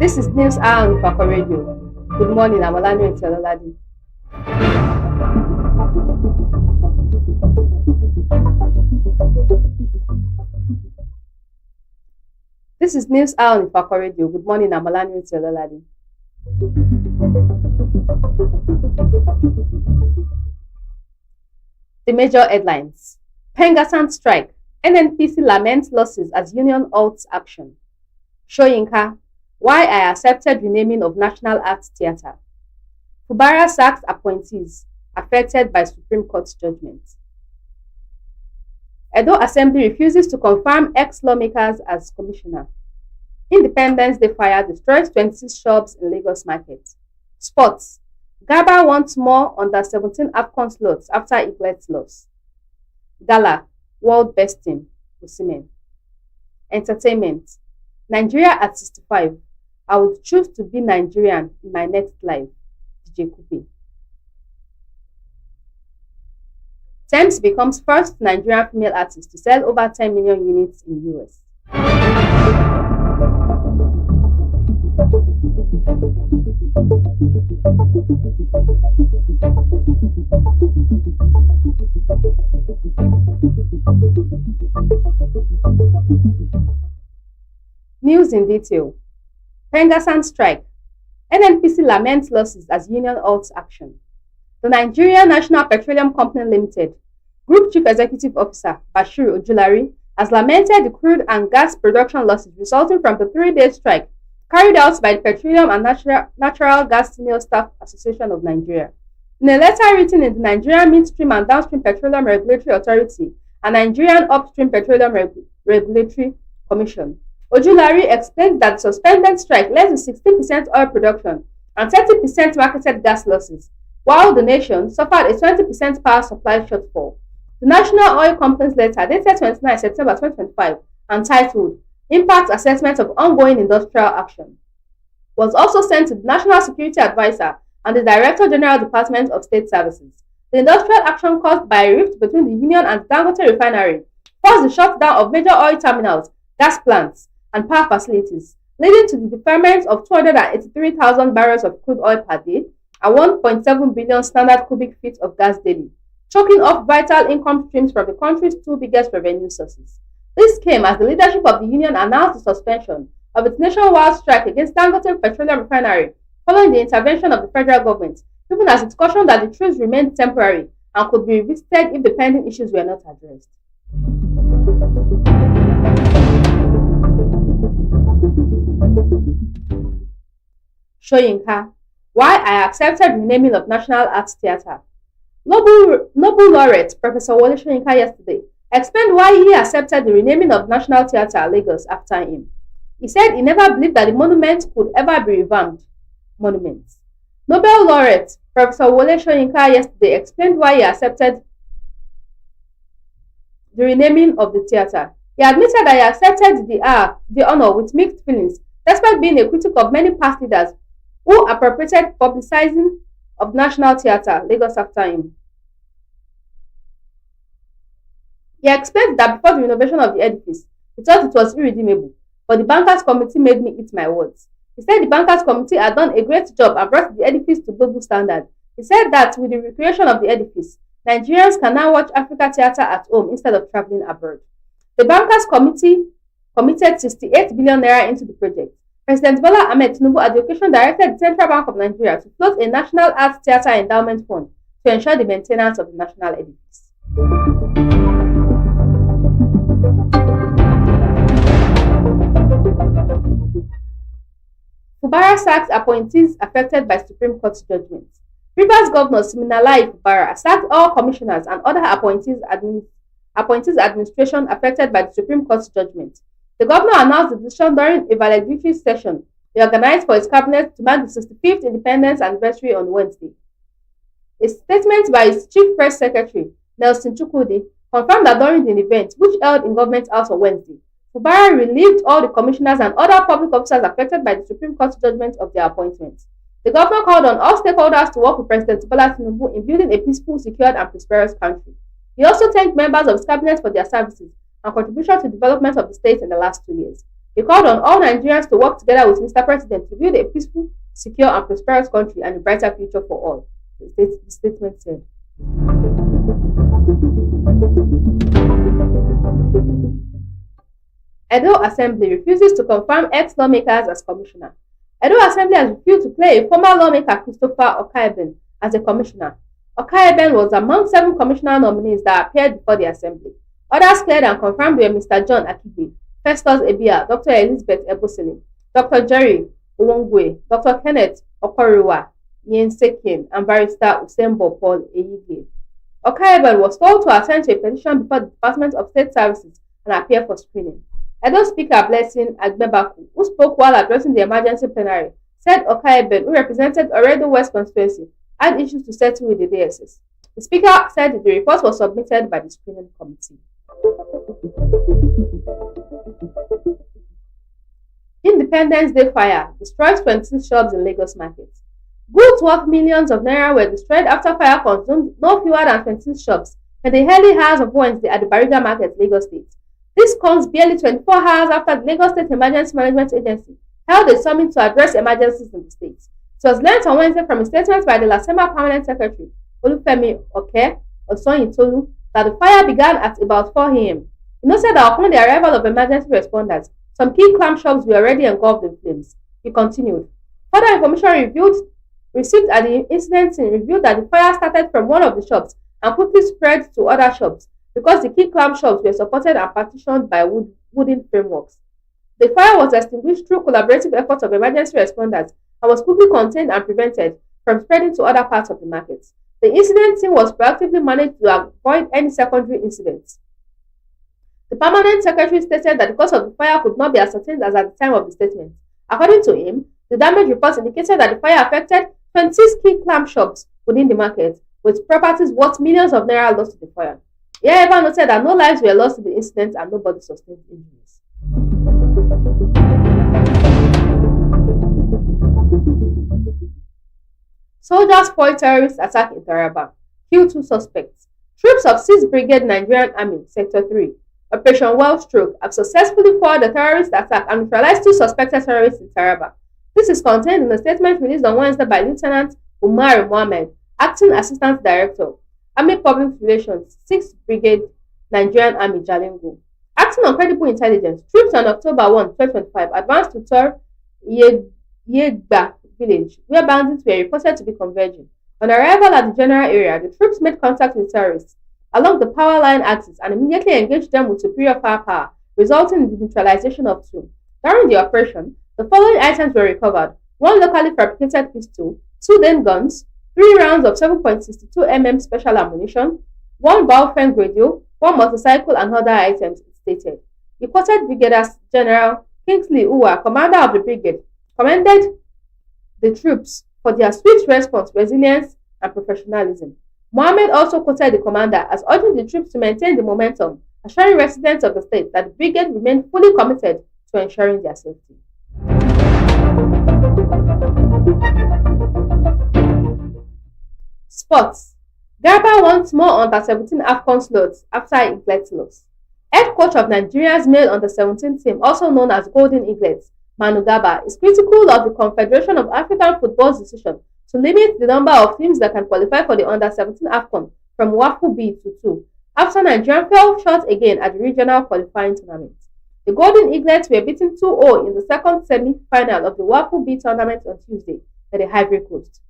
This is News Hour on Ifako Radio. Good morning, I'm Olanireti Ololade. This is News Hour on Ifako Radio. Good morning, I'm Olanireti Ololade. The major headlines: Pengassan strike. NNPC laments losses as union halts action. Soyinka: why I accepted renaming of National Arts Theatre. Fubara sacks appointees affected by Supreme Court judgment. Edo Assembly refuses to confirm ex-lawmakers as commissioner. Independence Day fire destroys 26 shops in Lagos market. Sports: Garba wants more under 17 AFCON slots after Eaglet's loss. Gala: world best team, Osimhen. Entertainment: Nigeria at 65. I would choose to be Nigerian in my next life. DJ Kupe. Tems becomes first Nigerian female artist to sell over 10 million units in US. News in detail. Pengassan strike. NNPC laments losses as union halts action. The Nigeria National Petroleum Company Limited Group Chief Executive Officer Bashir Ojulari has lamented the crude and gas production losses resulting from the 3-day strike carried out by the Petroleum and Natural Gas Senior Staff Association of Nigeria. In a letter written in the Nigerian Midstream and Downstream Petroleum Regulatory Authority and Nigerian Upstream Petroleum Regulatory Commission, Ojulari explained that the suspended strike led to 16% oil production and 30% marketed gas losses, while the nation suffered a 20% power supply shortfall. The National Oil Company's letter, dated 29 September 2025, and titled Impact Assessment of Ongoing Industrial Action, was also sent to the National Security Advisor and the Director General Department of State Services. The industrial action caused by a rift between the union and the Dangote refinery forced the shutdown of major oil terminals, gas plants, and power facilities, leading to the deferment of 283,000 barrels of crude oil per day and 1.7 billion standard cubic feet of gas daily, choking off vital income streams from the country's two biggest revenue sources. This came as the leadership of the union announced the suspension of its nationwide strike against Dangote Petroleum Refinery following the intervention of the federal government, even as it cautioned that the truce remained temporary and could be revisited if the pending issues were not addressed. Soyinka: why I accepted renaming of National Arts Theatre. Nobel laureate Professor Wole Soyinka yesterday explained why he accepted the renaming of National Theatre Lagos after him. He said he never believed that the monument could ever be revamped. Monuments. Nobel laureate Professor Wole Soyinka yesterday explained why he accepted the renaming of the theatre. He admitted that he accepted the honor with mixed feelings, despite being a critic of many past leaders who appropriated publicizing of National Theatre Lagos after him. He explained that before the renovation of the edifice, he thought it was irredeemable, but the Bankers Committee made me eat my words. He said the Bankers Committee had done a great job and brought the edifice to global standard. He said that with the recreation of the edifice, Nigerians can now watch Africa theatre at home instead of traveling abroad. The Bankers Committee committed 68 billion naira into the project. President Bola Ahmed Tinubu at the occasion directed the Central Bank of Nigeria to float a National Arts Theatre Endowment Fund to ensure the maintenance of the national edifice. Fubara sacks appointees affected by Supreme Court judgment. Rivers Governor Siminalayi Fubara sacked all commissioners and other appointees administration affected by the Supreme Court judgment. The governor announced the decision during a valedictory session reorganized for his cabinet to mark the 65th independence anniversary on Wednesday. A statement by his chief press secretary, Nelson Chukwudi, confirmed that during the event, which held in Government House on Wednesday, Fubara relieved all the commissioners and other public officers affected by the Supreme Court judgment of their appointments. The governor called on all stakeholders to work with President Bola Tinubu in building a peaceful, secured, and prosperous country. He also thanked members of his cabinet for their services and contribution to the development of the state in the last 2 years. He called on all Nigerians to work together with Mr. President to build a peaceful, secure, and prosperous country and a brighter future for all, the statement said. Edo Assembly refuses to confirm ex-lawmakers as commissioner. Edo Assembly has refused to clear a former lawmaker Christopher Okaeben as a commissioner. Okaeben was among 7 commissioner nominees that appeared before the assembly. Others cleared and confirmed were Mr. John Akibe, Festus Ebia, Dr. Elizabeth Ebosele, Dr. Jerry Owongwe, Dr. Kenneth Okoriwa, Yensekin, and Barrister Usembo Paul Eyige. Okaeben was told to attend to a petition before the Department of State Services and appear for screening. Edo Speaker Blessing Agbebaku, who spoke while addressing the emergency plenary, said Okaeben, who represented Oredo West constituency, had issues to settle with the DSS. The Speaker said the report was submitted by the screening committee. Independence Day fire destroys 26 shops in Lagos market. Goods worth millions of naira were destroyed after fire consumed no fewer than 26 shops in the early hours of Wednesday at the Bariga Market, Lagos State. This comes barely 24 hours after the Lagos State Emergency Management Agency held a summit to address emergencies in the state. It was learned on Wednesday from a statement by the LASEMA Permanent Secretary, Olufemi Oke Osonyitolu, that the fire began at about 4 a.m. He noted that upon the arrival of emergency responders, some key clam shops were already engulfed in flames. He continued. Further information received at the incident scene revealed that the fire started from one of the shops and quickly spread to other shops because the key clam shops were supported and partitioned by wooden frameworks. The fire was extinguished through collaborative efforts of emergency responders and was quickly contained and prevented from spreading to other parts of the market. The incident scene was proactively managed to avoid any secondary incidents. The permanent secretary stated that the cause of the fire could not be ascertained as at the time of the statement. According to him, the damage reports indicated that the fire affected 26 key clam shops within the market, with properties worth millions of naira lost to the fire. He however noted that no lives were lost in the incident and nobody sustained injuries. Soldiers foil terrorist attack in Taraba. Kill 2 suspects. Troops of 6th Brigade Nigerian Army, Sector 3, Operation Wellstroke, have successfully foiled the terrorist attack and neutralized 2 suspected terrorists in Taraba. This is contained in a statement released on Wednesday by Lieutenant Umar Mohammed, Acting Assistant Director, Army Public Relations, 6th Brigade Nigerian Army, Jalingo. Acting on credible intelligence, troops on October 1, 2025 advanced to Tor Yegba village, where bandits were reported to be converging. On arrival at the general area, the troops made contact with terrorists along the power line axis and immediately engaged them with superior firepower, resulting in the neutralization of 2. During the operation, the following items were recovered: 1 locally fabricated pistol, 2 Dane guns, 3 rounds of 7.62 mm special ammunition, 1 Baofeng radio, 1 motorcycle, and other items, it stated. The quoted Brigadier General Kingsley Uwa, commander of the brigade, commended the troops for their swift response, resilience, and professionalism. Mohammed also quoted the commander as urging the troops to maintain the momentum, assuring residents of the state that the brigade remained fully committed to ensuring their safety. Sports. Garba wants more under-17 AFCON slots after Eaglet loss. Head coach of Nigeria's male under-17 team, also known as Golden Eaglets, Manu Garba, is critical of the Confederation of African Football's decision to limit the number of teams that can qualify for the under-17 AFCON from WAFU B to 2, after Nigeria fell short again at the regional qualifying tournament. The Golden Eaglets were beaten 2-0 in the second semi-final of the WAFU B tournament on Tuesday at the Ivory Coast.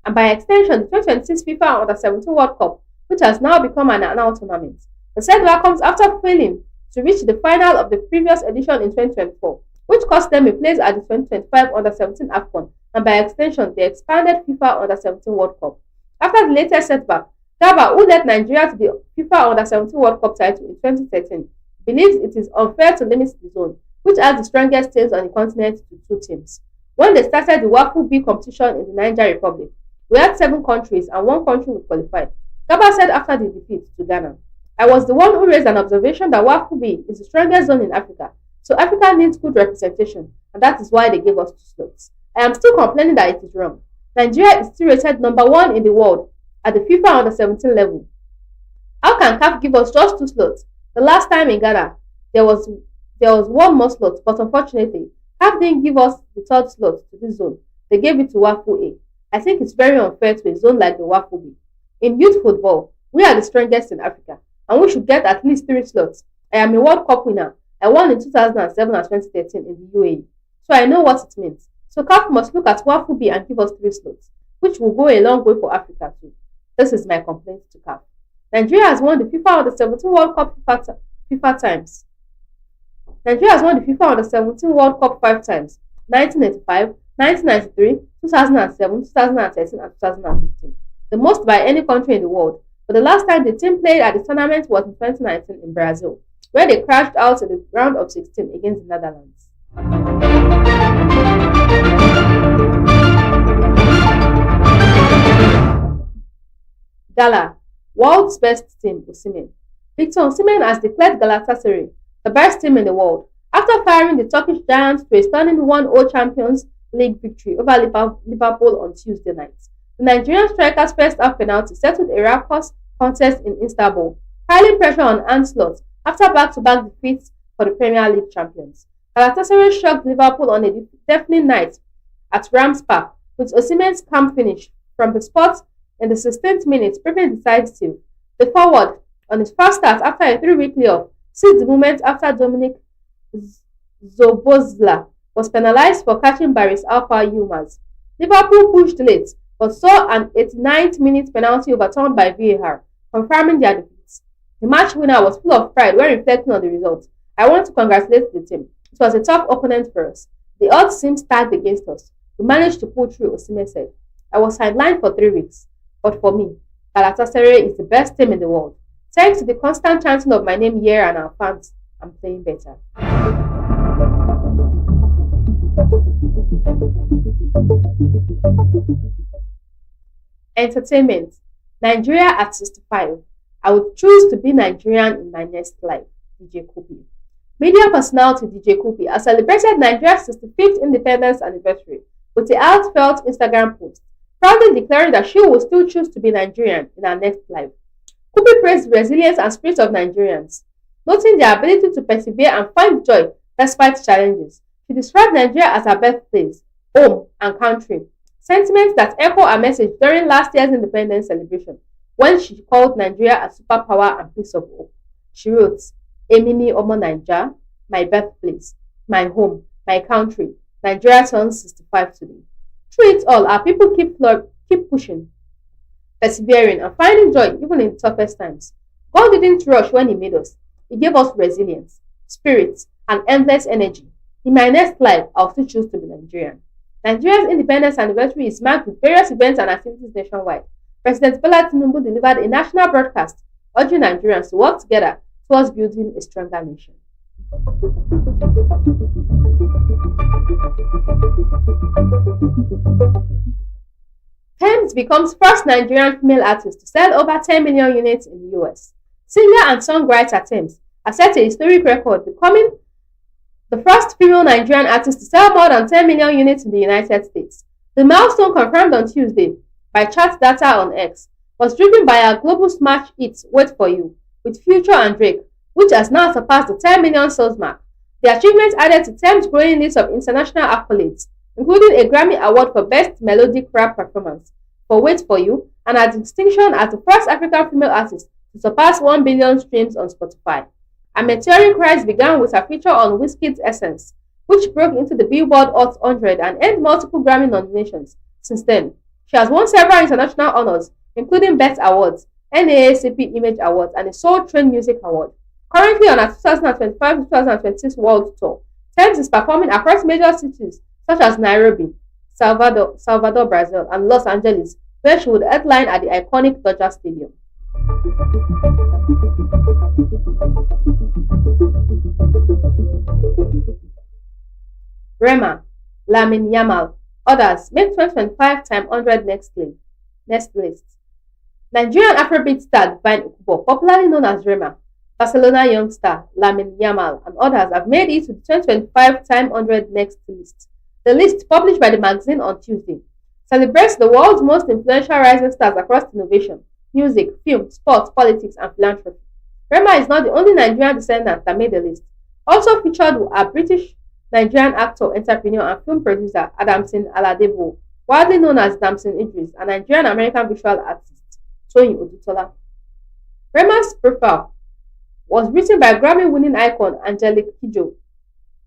And by extension, the 2026 FIFA Under-17 World Cup, which has now become an annual tournament. The setback comes after failing to reach the final of the previous edition in 2024, which cost them a place at the 2025 Under-17 AFCON, and by extension, the expanded FIFA Under-17 World Cup. After the latest setback, Garba, who led Nigeria to the FIFA Under-17 World Cup title in 2013, believes it is unfair to limit the zone, which has the strongest teams on the continent, to 2 teams. When they started the WAFU B competition in the Niger Republic, we had 7 countries and 1 country would qualify. Garba said after the defeat to Ghana, "I was the one who raised an observation that WAFU B is the strongest zone in Africa, so Africa needs good representation, and that is why they gave us 2 slots. I am still complaining that it is wrong. Nigeria is still rated number 1 in the world at the FIFA Under-17 level. How can CAF give us just 2 slots? The last time in Ghana, there was There was one more slot, but unfortunately, CAF didn't give us the third slot to this zone. They gave it to Wafu A. I think it's very unfair to a zone like the Wafu B. In youth football, we are the strongest in Africa, and we should get at least three slots. I am a World Cup winner. I won in 2007 and 2013 in the UAE, so I know what it means. So CAF must look at Wafu B and give us three slots, which will go a long way for Africa too. This is my complaint to CAF. Nigeria has won the FIFA Under 17 World Cup FIFA times. Nigeria has won the FIFA Under 17 World Cup 5 times: 1985, 1993, 2007, 2013, and 2015. The most by any country in the world. But the last time the team played at the tournament was in 2019 in Brazil, where they crashed out in the round of 16 against the Netherlands. Gala, world's best team, Osimhen. Victor Osimhen has declared Galatasaray the best team in the world after firing the Turkish giants to a stunning 1-0 Champions League victory over Liverpool on Tuesday night. The Nigerian striker's first half penalty settled a raucous contest in Istanbul, piling pressure on Ancelotti after back-to-back defeats for the Premier League champions. Galatasaray shocked Liverpool on a deafening night at Rams Park, with Osimhen's calm finish from the spot in the 16th minute proving decisive. The forward, on his first start after a 3-week layoff, seized the moment after Dominic Zobozla was penalised for catching Barry's Alpha Yilmaz. Liverpool pushed late, but saw an 89th minute penalty overturned by VAR, confirming their defeat. The match winner was full of pride when reflecting on the result. I want to congratulate the team. It was a tough opponent for us. The odds seemed stacked against us. We managed to pull through, Osimhen said. I was sidelined for 3 weeks, but for me, Galatasaray is the best team in the world. Thanks to the constant chanting of my name here and our fans, I'm playing better. Entertainment. Nigeria at 65. I would choose to be Nigerian in my next life. DJ Kubi. Media personality DJ Kubi has celebrated Nigeria's 65th independence anniversary with a heartfelt Instagram post, proudly declaring that she will still choose to be Nigerian in her next life. Kubi praised the resilience and spirit of Nigerians, noting their ability to persevere and find joy despite challenges. She described Nigeria as her birthplace, home, and country, sentiments that echo her message during last year's independence celebration, when she called Nigeria a superpower and piece of hope. She wrote, Emini Omo Naija, my birthplace, my home, my country. Nigeria turns 65 today. Through it all, our people keep pushing, persevering, and finding joy even in the toughest times. God didn't rush when He made us. He gave us resilience, spirit, and endless energy. In my next life, I'll still choose to be Nigerian. Nigeria's independence anniversary is marked with various events and activities nationwide. President Bola Tinubu delivered a national broadcast urging Nigerians to work together towards building a stronger nation. Tems becomes first Nigerian female artist to sell over 10 million units in the US. Singer and songwriter Tems has set a historic record, becoming the first female Nigerian artist to sell more than 10 million units in the United States. The milestone, confirmed on Tuesday by chart data on X, was driven by our global smash hit Wait For You with Future and Drake, which has now surpassed the 10 million sales mark. The achievement added to Tems' growing list of international accolades, including a Grammy Award for Best Melodic Rap Performance for Wait For You, and a distinction as the first African female artist to surpass 1 billion streams on Spotify. Her meteoric rise began with her feature on Wizkid's Essence, which broke into the Billboard Hot 100 and earned multiple Grammy nominations. Since then, she has won several international honors, including BET Awards, NAACP Image Awards, and a Soul Train Music Award. Currently on her 2025-2026 World Tour, Tems is performing across major cities such as Nairobi, Salvador, Brazil, and Los Angeles, where she would headline at the iconic Dodger Stadium. Rema, Lamine Yamal, others make 2025 Time 100 next list. Nigerian Afrobeat star Divine Ukubo, popularly known as Rema, Barcelona young star Lamine Yamal, and others have made it to the 2025 Time 100 next list. The list, published by the magazine on Tuesday, celebrates the world's most influential rising stars across innovation, music, film, sports, politics, and philanthropy. Rema is not the only Nigerian descendant that made the list. Also featured are British Nigerian actor, entrepreneur, and film producer Adamson Aladebo, widely known as Damson Idris, and Nigerian American visual artist Toyin Odutola. Rema's profile was written by Grammy-winning icon Angelique Kidjo.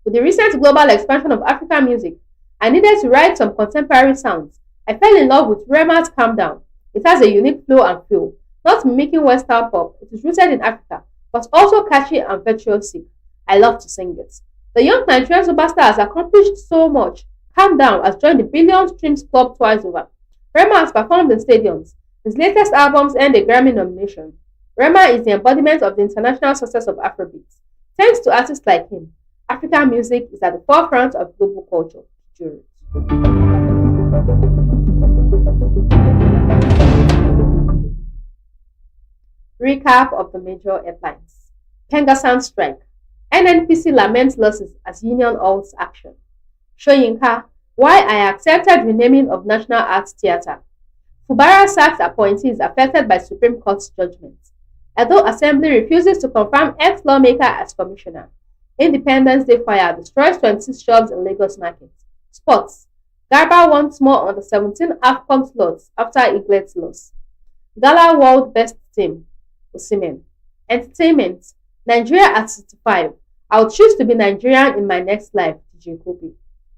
With the recent global expansion of African music, I needed to write some contemporary sounds. I fell in love with Rema's Calm Down. It has a unique flow and feel, not mimicking Western pop. It is rooted in Africa, but also catchy and virtuosic. I love to sing it. The young Nigerian superstar has accomplished so much. Calm Down has joined the billion streams club twice over. Rema has performed in stadiums. His latest albums earned a Grammy nomination. Rema is the embodiment of the international success of Afrobeat. Thanks to artists like him, African music is at the forefront of global culture. Recap of the major headlines. Pengassan strike. NNPC laments losses as union halts action. Soyinka, why I accepted renaming of National Arts Theatre. Fubara sacks appointees affected by Supreme Court's judgment. Edo Assembly refuses to confirm ex-lawmaker as commissioner. Independence Day fire destroys 26 shops in Lagos market. Sports. Garba wants more on the 17 AFCON slots after Eaglet's loss. Gala World Best Team. Osimhen. Entertainment. Nigeria at 65. I'll choose to be Nigerian in my next life. DJ Kobe.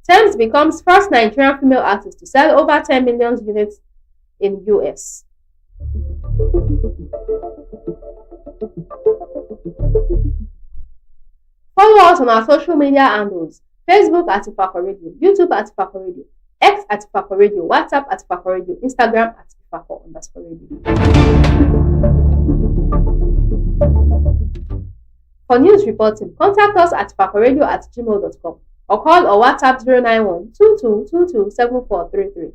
Tems becomes first Nigerian female artist to sell over 10 million units in US. Follow us on our social media handles: Facebook at Ifako Radio, YouTube at Ifako Radio, X at Ifako Radio, WhatsApp at Ifako Radio, Instagram at Ifako_Radio. For news reporting, contact us at ifakoradio@gmail.com or call or WhatsApp 091 2222 7433.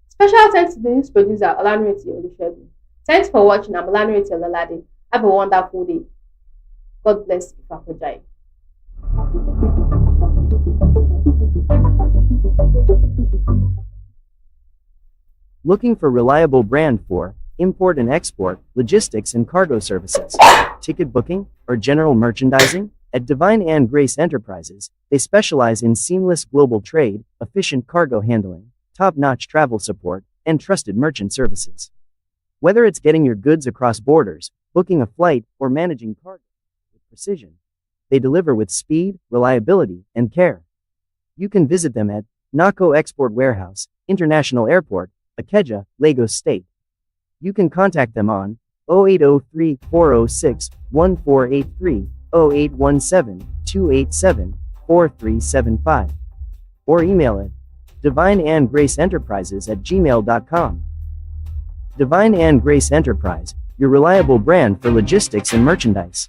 Special thanks to the news producer Olanireti. Thanks for watching. I'm Olanireti Ololade. Have a wonderful day. God bless Ifako Jai. Looking for reliable brand for import and export, logistics and cargo services, ticket booking, or general merchandising? At Divine and Grace Enterprises, they specialize in seamless global trade, efficient cargo handling, top-notch travel support, and trusted merchant services. Whether it's getting your goods across borders, booking a flight, or managing cargo with precision, they deliver with speed, reliability, and care. You can visit them at Nako Export Warehouse, International Airport, Ikeja, Lagos State. You can contact them on 0803-406-1483, 0817-287-4375, or email it divineandgraceenterprises@gmail.com. Divine and Grace Enterprise, your reliable brand for logistics and merchandise.